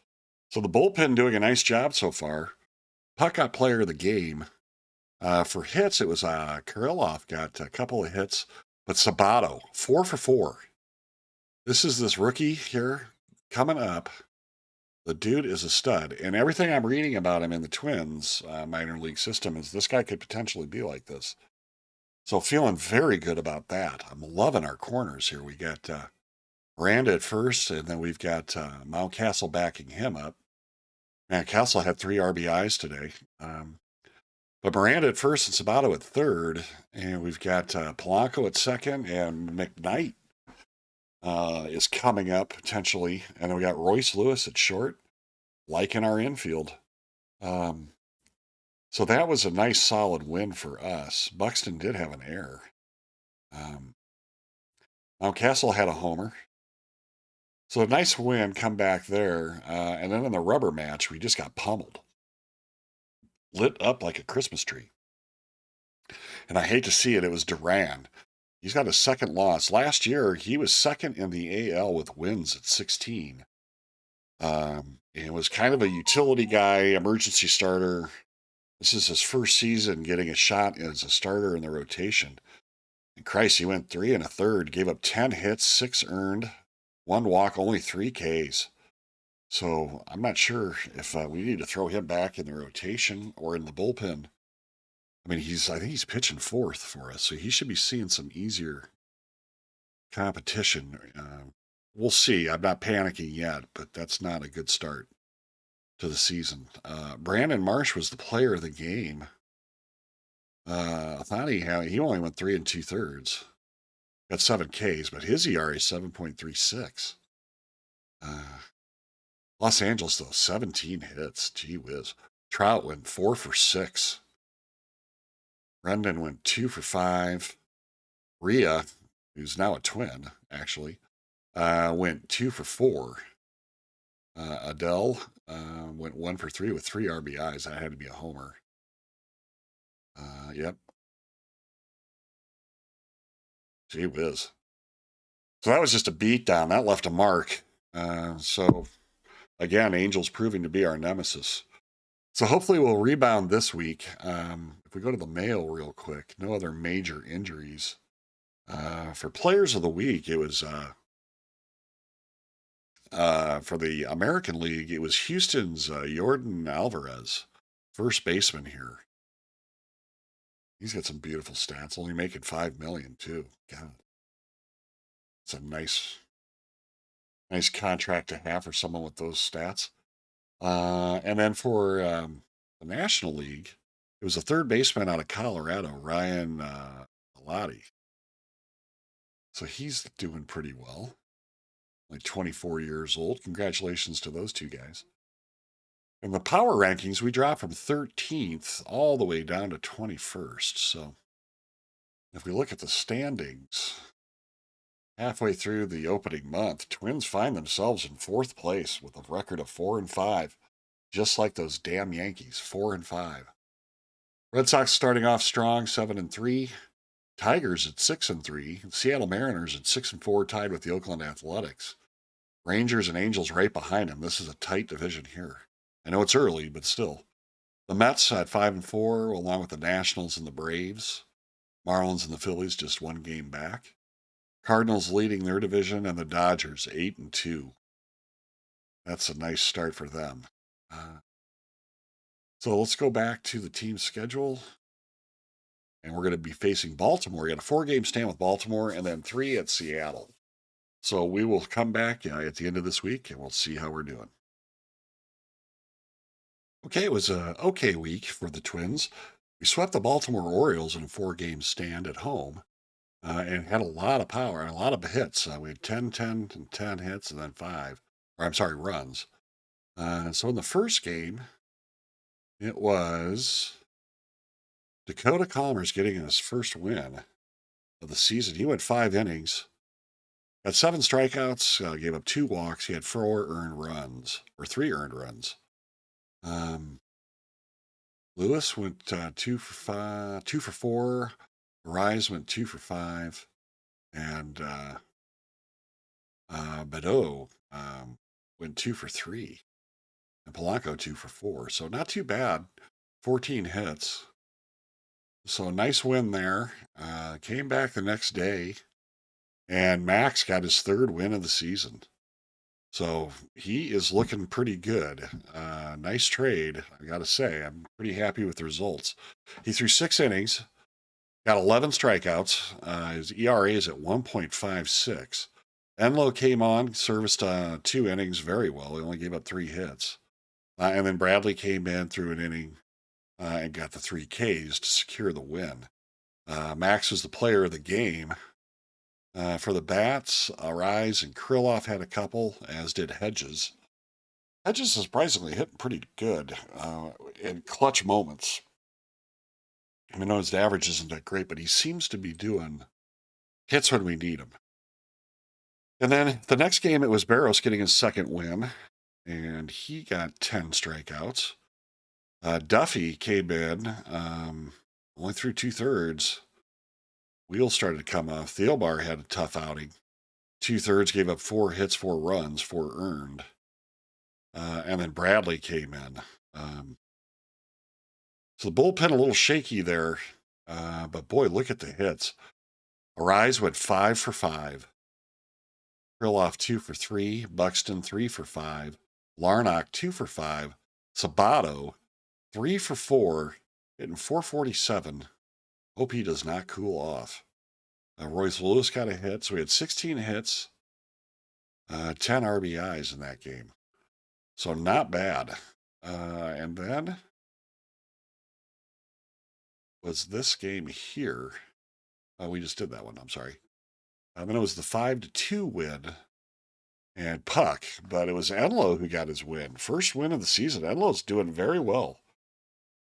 A: So the bullpen doing a nice job so far. Puck got player of the game. For hits, it was Kirilloff got a couple of hits, but Sabato, 4 for 4. This is this rookie here coming up. The dude is a stud. And everything I'm reading about him in the Twins minor league system is this guy could potentially be like this. So feeling very good about that. I'm loving our corners here. We got Miranda at first, and then we've got Mountcastle backing him up. Mountcastle had 3 RBIs today. But Miranda at first and Sabato at third. And we've got Polanco at second, and McKnight is coming up potentially. And then we got Royce Lewis at short, like in our infield. So that was a nice solid win for us. Buxton did have an error. Mountcastle had a homer. So a nice win, come back there. And then in the rubber match, we just got pummeled. Lit up like a Christmas tree. And I hate to see it. It was Duran. He's got a second loss. Last year, he was second in the AL with wins at 16. And was kind of a utility guy, emergency starter. This is his first season getting a shot as a starter in the rotation. And Christ, he went 3 1/3, gave up 10 hits, 6 earned, 1 walk, only 3 Ks. So I'm not sure if we need to throw him back in the rotation or in the bullpen. I mean, I think he's pitching fourth for us, so he should be seeing some easier competition. We'll see. I'm not panicking yet, but that's not a good start to the season. Brandon Marsh was the player of the game. I thought he only went 3 2/3. Got 7 Ks, but his ERA is 7.36. Los Angeles, though, 17 hits. Gee whiz. Trout went 4 for 6. Rendon went 2 for 5. Rhea, who's now a Twin, actually, went 2 for 4. Adele went 1 for 3 with 3 RBIs. That had to be a homer. Yep. Gee whiz. So that was just a beatdown. That left a mark. So, again, Angels proving to be our nemesis. So hopefully we'll rebound this week. If we go to the mail real quick, no other major injuries. For players of the week, it was for the American League, it was Houston's Yordan Alvarez, first baseman here. He's got some beautiful stats, only making $5 million too. God, it's a nice contract to have for someone with those stats. And then for the National League, it was a third baseman out of Colorado, Ryan Bellotti. So he's doing pretty well. Like 24 years old. Congratulations to those two guys. In the power rankings, we dropped from 13th all the way down to 21st. So if we look at the standings, halfway through the opening month, Twins find themselves in 4th place with a record of 4-5, just like those damn Yankees, 4-5. Red Sox starting off strong, 7-3. Tigers at 6-3. Seattle Mariners at 6-4, tied with the Oakland Athletics. Rangers and Angels right behind them. This is a tight division here. I know it's early, but still. The Mets at 5-4, along with the Nationals and the Braves. Marlins and the Phillies just 1 game back. Cardinals leading their division, and the Dodgers 8-2. That's a nice start for them. So let's go back to the team schedule. And we're going to be facing Baltimore. We got a 4-game stand with Baltimore and then 3 at Seattle. So we will come back at the end of this week and we'll see how we're doing. Okay, it was an okay week for the Twins. We swept the Baltimore Orioles in a 4-game stand at home and had a lot of power and a lot of hits. We had 10, 10, and 10 hits and then 5, runs. So in the first game, it was Dakota Chalmers getting his first win of the season. He went 5 innings Had 7 strikeouts, gave up 2 walks. He had 4 earned runs, or 3 earned runs. Lewis went 2 for 5, 2 for 4. Rise went 2 for 5, and Badeau went 2 for 3, and Polanco 2 for 4. So not too bad. 14 hits. So a nice win there. Came back the next day, and Max got his 3rd win of the season. So he is looking pretty good. Nice trade, I got to say. I'm pretty happy with the results. He threw 6 innings, got 11 strikeouts. His ERA is at 1.56. Enlow came on, serviced 2 innings very well. He only gave up 3 hits. And then Bradley came in, threw an inning, and got the 3 Ks to secure the win. Max was the player of the game. For the bats, Arise and Krylov had a couple, as did Hedges. Hedges is surprisingly hitting pretty good in clutch moments. I mean, his average isn't that great, but he seems to be doing hits when we need him. And then the next game, it was Barros getting his 2nd win, and he got 10 strikeouts. Duffy came in, only threw 2/3. Wheels started to come off. Thielbar had a tough outing. 2/3, gave up 4 hits, 4 runs, 4 earned. And then Bradley came in. So the bullpen a little shaky there. But boy, look at the hits. Arise went 5 for 5. Krylov 2 for 3. Buxton 3 for 5. Larnach 2 for 5. Sabato 3 for 4. Hitting 447. Hope he does not cool off. Royce Lewis got a hit, so we had 16 hits, 10 RBIs in that game. So not bad. And then was this game here. We just did that one, I'm sorry. Then it was the 5-2 win and Puck, but it was Enlow who got his win. First win of the season. Enlow's doing very well.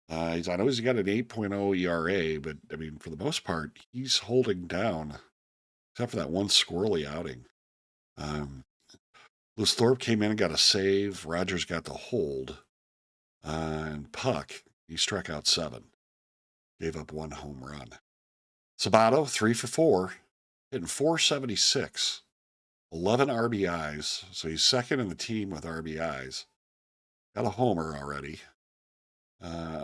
A: I know he's got an 8.0 ERA, but I mean, for the most part, he's holding down, except for that one squirrely outing. Lewis Thorpe came in and got a save. Rogers got the hold. And Puck, he struck out 7. Gave up 1 home run. Sabato, 3 for 4. Hitting 476. 11 RBIs. So he's 2nd in the team with RBIs. Got a homer already.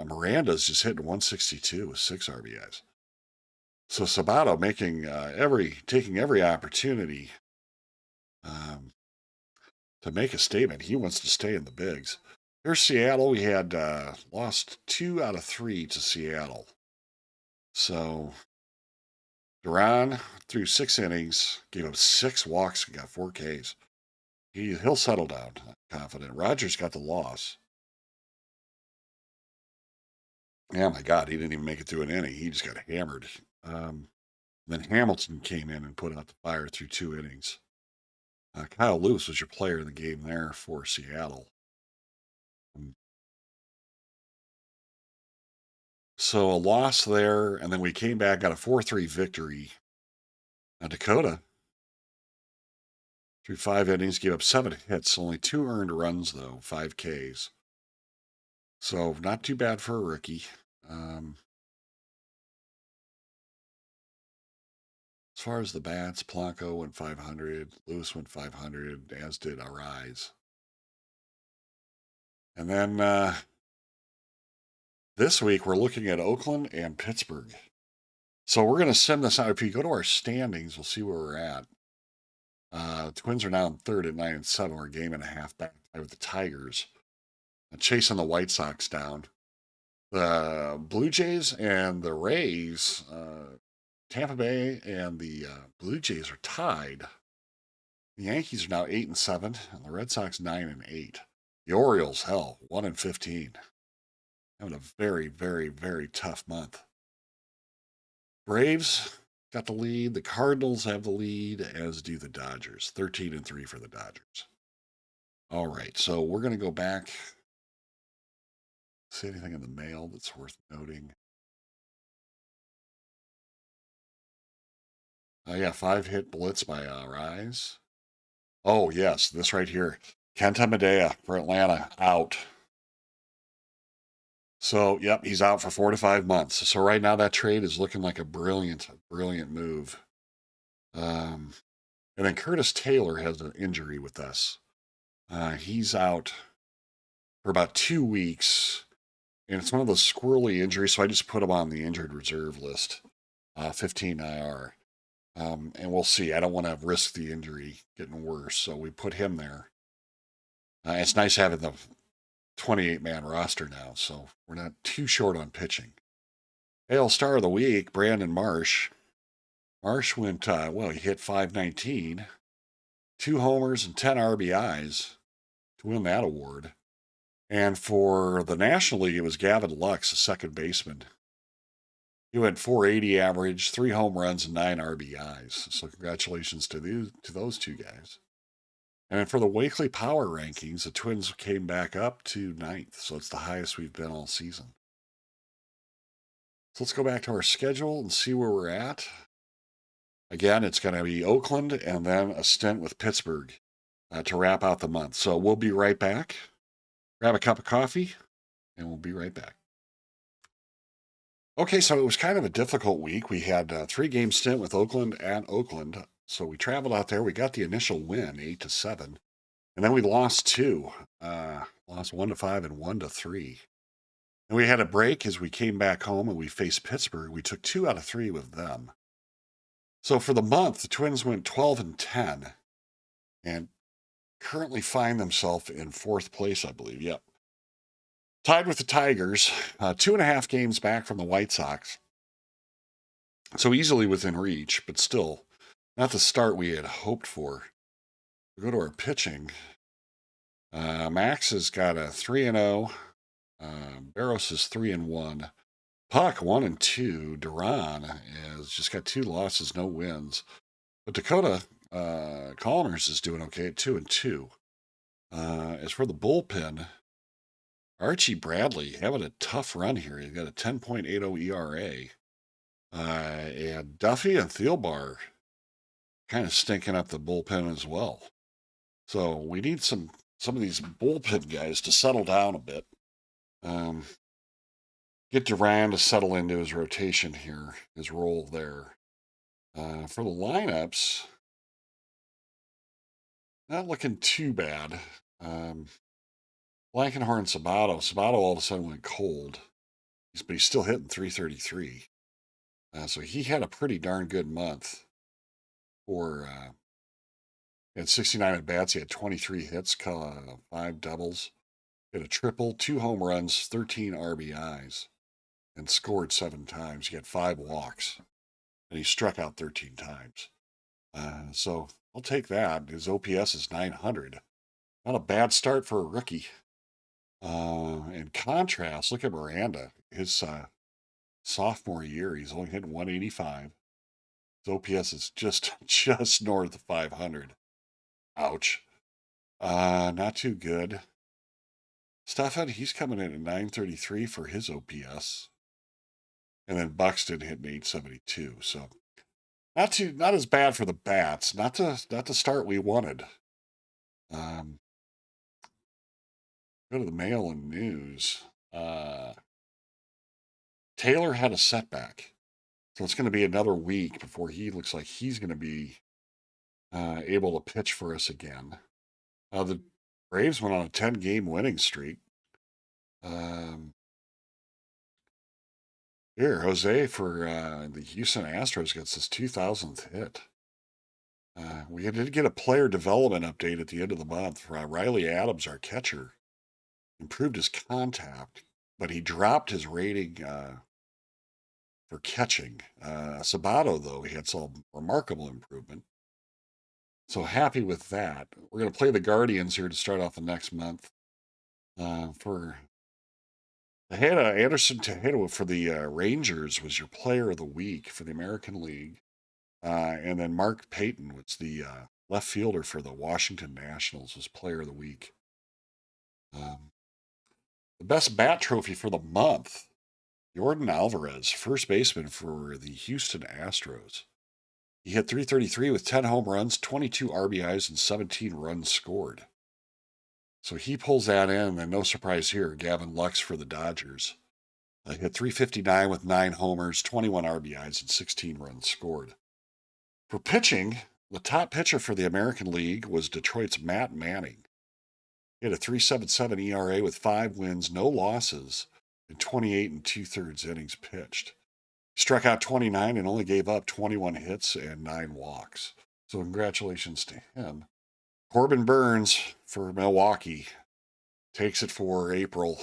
A: Miranda's just hitting 162 with 6 RBIs. So Sabato taking every opportunity to make a statement. He wants to stay in the bigs. Here's Seattle. We had lost 2 out of 3 to Seattle. So Duran threw 6 innings, gave up 6 walks, and got 4 Ks. He'll settle down, I'm confident. Rogers got the loss. Oh my God, he didn't even make it through an inning. He just got hammered. Then Hamilton came in and put out the fire through 2 innings. Kyle Lewis was your player of the game there for Seattle. So a loss there, and then we came back, got a 4-3 victory. Dakota, through 5 innings, gave up 7 hits, only 2 earned runs, though, 5 Ks. So not too bad for a rookie. As far as the bats, Polanco went 500, Lewis went 500, as did Arise. And then this week we're looking at Oakland and Pittsburgh. So we're going to send this out. If you go to our standings, we'll see where we're at. The Twins are now in 3rd at 9-7. We're a game and a half back with the Tigers, chasing the White Sox down. The Blue Jays and the Rays, Tampa Bay and the Blue Jays are tied. The Yankees are now 8-7, and the Red Sox 9-8. The Orioles, 1-15. Having a very, very, very tough month. Braves got the lead. The Cardinals have the lead, as do the Dodgers. 13-3 for the Dodgers. All right, so we're going to go back. See anything in the mail that's worth noting? Yeah, 5-hit blitz by Rise. Oh, yes, this right here. Kenta Medea for Atlanta, out. So, yep, he's out for 4 to 5 months. So right now that trade is looking like a brilliant, brilliant move. And then Curtis Taylor has an injury with us. He's out for about 2 weeks, and it's one of those squirrely injuries, so I just put him on the injured reserve list, 15 IR. And we'll see. I don't want to risk the injury getting worse, so we put him there. It's nice having the 28-man roster now, so we're not too short on pitching. AL Star of the Week, Brandon Marsh. Marsh went, he hit 519, 2 homers and 10 RBIs to win that award. And for the National League, it was Gavin Lux, a second baseman. He went 480 average, 3 home runs, and 9 RBIs. So congratulations to those two guys. And then for the Wakely Power Rankings, the Twins came back up to 9th. So it's the highest we've been all season. So let's go back to our schedule and see where we're at. Again, it's going to be Oakland and then a stint with Pittsburgh to wrap out the month. So we'll be right back. Grab a cup of coffee, and we'll be right back. Okay, so it was kind of a difficult week. We had a 3-game stint with Oakland at Oakland. So we traveled out there. We got the initial win, 8-7. And then we lost 2. Lost 1-5 and 1-3. And we had a break as we came back home and we faced Pittsburgh. We took 2 out of 3 with them. So for the month, the Twins went 12-10 and currently find themselves in 4th place, I believe. Yep. Tied with the Tigers, 2.5 games back from the White Sox. So easily within reach, but still not the start we had hoped for. We go to our pitching. Max has got a 3-0. Barros is 3-1. Puck 1-2. Duran has just got 2 losses, no wins. But Dakota Connors is doing okay at 2-2. As for the bullpen, Archie Bradley having a tough run here. He's got a 10.80 ERA. And Duffy and Thielbar kind of stinking up the bullpen as well. So we need some of these bullpen guys to settle down a bit. Get Duran to settle into his rotation here, his role there. For the lineups, not looking too bad. Blankenhorn Sabato. Sabato all of a sudden went cold, but he's still hitting 333. So he had a pretty darn good month. For he had 69 at bats. He had 23 hits, 5 doubles, hit a triple, 2 home runs, 13 RBIs, and scored 7 times. He had 5 walks, and he struck out 13 times. So I'll take that. His OPS is 900. Not a bad start for a rookie. In contrast, look at Miranda. His sophomore year, he's only hitting 185. His OPS is just north of 500. Ouch. Not too good. Stefan, he's coming in at 933 for his OPS. And then Buxton hitting 872. So not as bad for the bats. Not the start we wanted. Go to the mail and news. Taylor had a setback. So it's going to be another week before he looks like he's going to be able to pitch for us again. The Braves went on a 10-game winning streak. Here, Jose for the Houston Astros gets his 2,000th hit. We did get a player development update at the end of the month. Riley Adams, our catcher, improved his contact, but he dropped his rating for catching. Sabato, though, he had some remarkable improvement. So happy with that. We're going to play the Guardians here to start off the next month. For Anderson Tejeda for the Rangers was your player of the week for the American League. And then Mark Payton was the left fielder for the Washington Nationals, was player of the week. The best bat trophy for the month, Jordan Alvarez, first baseman for the Houston Astros. He hit .333 with 10 home runs, 22 RBIs, and 17 runs scored. So he pulls that in, and no surprise here, Gavin Lux for the Dodgers. Hit .359 with 9 homers, 21 RBIs, and 16 runs scored. For pitching, the top pitcher for the American League was Detroit's Matt Manning. He had a .377 ERA with 5 wins, no losses, and 28 and 2/3 innings pitched. He struck out 29 and only gave up 21 hits and 9 walks. So congratulations to him. Corbin Burns for Milwaukee takes it for April.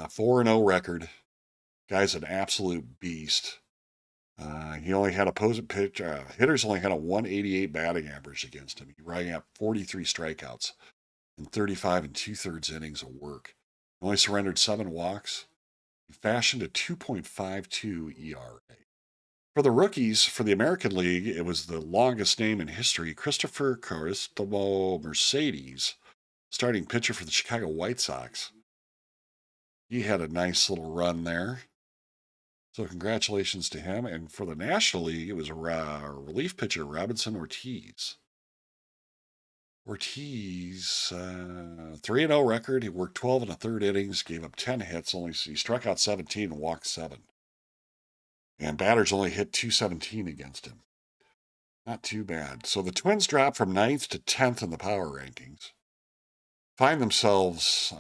A: 4-0 record. Guy's an absolute beast. He only had opposing hitters only had a 188 batting average against him. He rang up 43 strikeouts in 35 and 2/3 innings of work. He only surrendered 7 walks. He fashioned a 2.52 ERA. For the rookies, for the American League, it was the longest name in history, Christopher Correspo Mercedes, starting pitcher for the Chicago White Sox. He had a nice little run there. So congratulations to him. And for the National League, it was a relief pitcher, Robinson Ortiz. 3-0 record. He worked 12 and a third innings, gave up 10 hits. He struck out 17 and walked 7. And batters only hit .217 against him. Not too bad. So the Twins dropped from 9th to 10th in the power rankings. Find themselves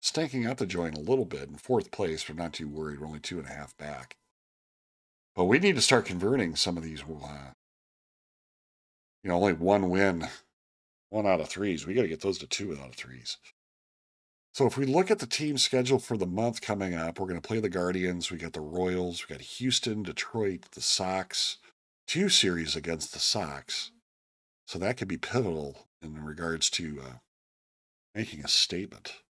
A: stinking up the joint a little bit in 4th place, but not too worried. We're only 2.5 back. But we need to start converting some of these, only 1 win, 1 out of 3s. We got to get those to 2 out of 3s. So if we look at the team schedule for the month coming up, we're going to play the Guardians. We got the Royals. We got Houston, Detroit, the Sox. 2 series against the Sox. So that could be pivotal in regards to making a statement.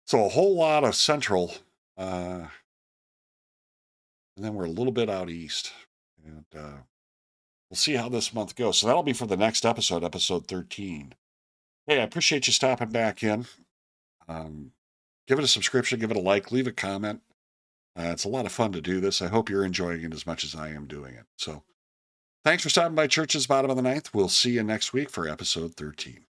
A: So a whole lot of Central. And then we're a little bit out east. And we'll see how this month goes. So that'll be for the next episode, episode 13. Hey, I appreciate you stopping back in. Give it a subscription, give it a like, leave a comment. It's a lot of fun to do this. I hope you're enjoying it as much as I am doing it. So thanks for stopping by Church's Bottom of the Ninth. We'll see you next week for episode 13.